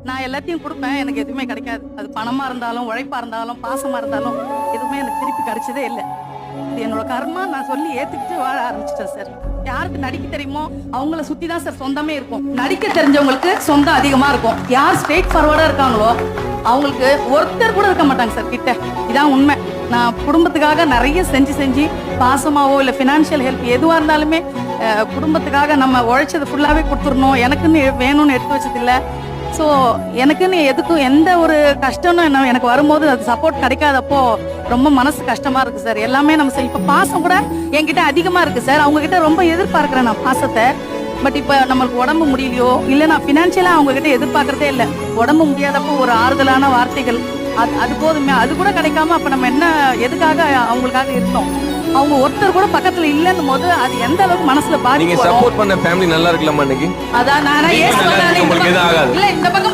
நான் எல்லாத்தையும் கொடுப்பேன், எனக்கு எதுவுமே கிடைக்காது. அது பணமா இருந்தாலும், உழைப்பா இருந்தாலும், பாசமா இருந்தாலும் எதுவுமே எனக்கு திருப்பி கிடைச்சதே இல்லை. இது என்னோட கர்மா, நான் சொல்லி ஏத்துக்கிட்டு வாழ ஆரம்பிச்சிட்டேன் சார். யாருக்கு நடிக்க தெரியுமோ அவங்கள சுத்தி தான் சார் சொந்தமே இருக்கும். நடிக்க தெரிஞ்சவங்களுக்கு சொந்தம் அதிகமா இருக்கும். யார் ஸ்ட்ரெயிட் ஃபார்வர்டா இருக்காங்களோ அவங்களுக்கு ஒருத்தர் கூட இருக்க மாட்டாங்க சார் கிட்ட. இதான் உண்மை. நான் குடும்பத்துக்காக நிறைய செஞ்சு பாசமாவோ இல்லை ஃபினான்ஷியல் ஹெல்ப் எதுவாக இருந்தாலுமே குடும்பத்துக்காக நம்ம உழைச்சது ஃபுல்லாகவே கொடுத்துடணும், எனக்குன்னு வேணும்னு எடுத்து வச்சதில்லை. ஸோ எனக்குன்னு எதுக்கும் எந்த ஒரு கஷ்டம்னு எனக்கு வரும்போது அது சப்போர்ட் கிடைக்காதப்போ ரொம்ப மனசு கஷ்டமா இருக்கு சார். எல்லாமே நம்ம இப்போ பாசம் கூட என்கிட்ட அதிகமாக இருக்கு சார். அவங்க கிட்ட ரொம்ப எதிர்பார்க்குறேன் நான் பாசத்தை. பட் இப்போ நம்மளுக்கு உடம்பு முடியலையோ இல்லை, நான் ஃபினான்ஷியலாக அவங்க கிட்ட எதிர்பார்க்கறதே இல்லை. உடம்பு முடியாதப்போ ஒரு ஆறுதலான வார்த்தைகள் அது போதுமே. அது கூட கிடைக்காம அப்ப நம்ம என்ன எதுக்காக அவங்களுக்காக இருந்தோம்? அவங்க ஒருத்தர் கூட பக்கத்துல இல்லன்னும் போது அது எந்த அளவுக்கு மனசுல பாதிக்கும். நீங்க சப்போர்ட் பண்ண ஃபேமிலி நல்லா இருக்கலாமா இன்னைக்கு? அதான் நான் உங்களுக்கு எதுவும் ஆகாது. இல்ல இந்த பக்கம்